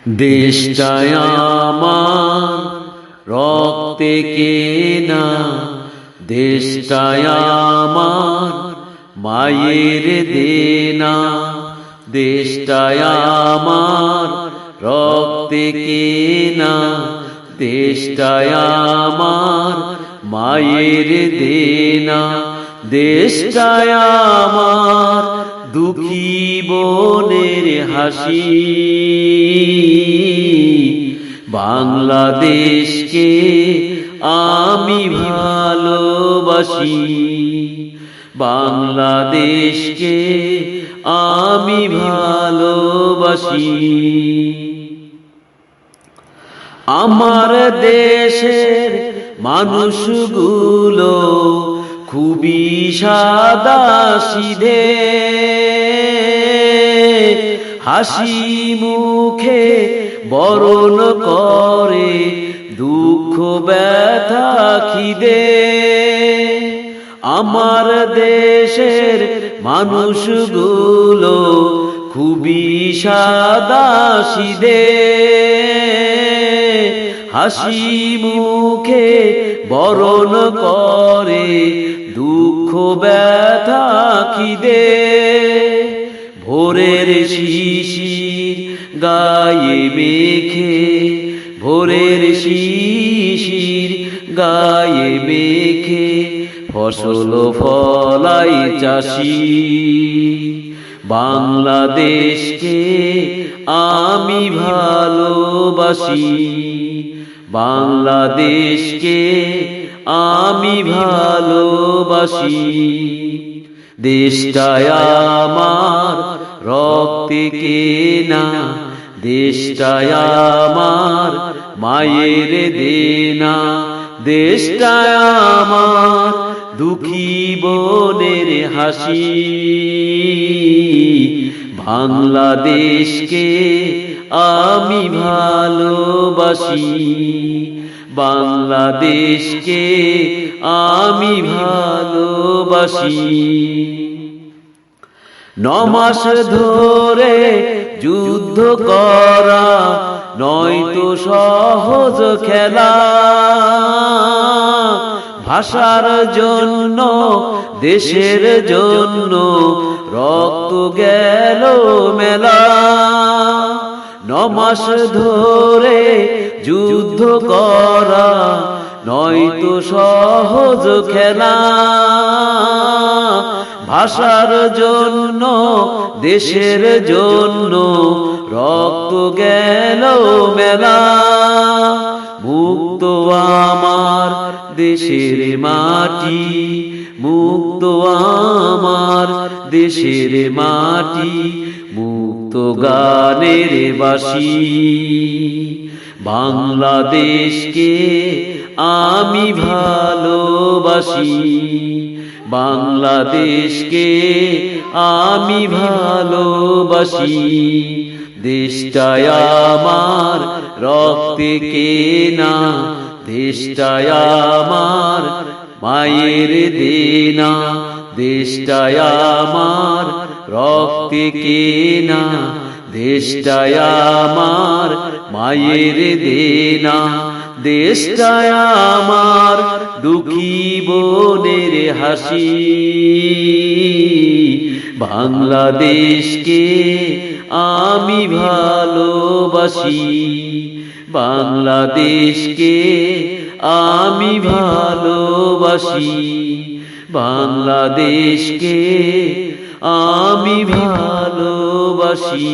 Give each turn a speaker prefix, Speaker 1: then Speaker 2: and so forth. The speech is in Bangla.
Speaker 1: দেশটায় আমার রক্তে কেনা, দেশটায় আমার মায়ের দেনা, দেশটায় আমার রক্তে কেনা, দেশটায় আমার মায়ের দেনা, দেশটায় আমার দুঃখী বোনের হাসি। বাংলাদেশকে আমি ভালোবাসি, বাংলাদেশকে আমি ভালোবাসি। আমার দেশের মানুষগুলো খুবই সাদাসিধে, হাসি মুখে বরণ করে দুঃখ ব্যথা খিদে। আমার দেশের মানুষগুলো খুবই সাদাসিধে, হাসি মুখে বরণ করে দুঃখ ব্যথা খিদে। ভোরের শিশির গায়ে মেখে, ভোরের শিশির গায়ে মেখে ফসল ফলাই চাষি। বাংলাদেশকে আমি ভালোবাসি, বাংলাদেশকে আমি ভালোবাসি। দেশটায় আমার রক্তে কেনা, দেশটায় আমার মায়ের দেনা, দেশটায় আমার দুঃখী বোনের হাসি। বাংলাদেশকে আমি ভালোবাসি, বাংলাদেশকে আমি ভালোবাসি। 9 মাস ধরে যুদ্ধ করা নয়তো সহজ খেলা, ভাষার জন্য দেশের জন্য রক্ত গেল মেলা। 9 মাস ধরে যুদ্ধ করা নয়তো সহজ খেলা, ভাষার জন্য দেশের জন্য রক্ত গেল মেলা। মুক্ত আমার দেশের মাটি, মুক্ত আমার দেশের মাটি, মুক্ত গানের বাসি। বাংলাদেশকে আমি ভালোবাসি, বাংলাদেশকে আমি ভালোবাসি। দেশটায় আমার রক্তে কেনা, দেশটায় আমার মায়ের দেনা, দেশটায় আমার রক্তে কেনা, দেশটায় আমার মায়ের দেনা, দেশটায় আমার দুঃখী বোনের হাসি। বাংলাদেশকে আমি ভালোবাসি, বাংলাদেশকে আমি ভালোবাসি, বাংলাদেশকে আমি ভালোবাসি।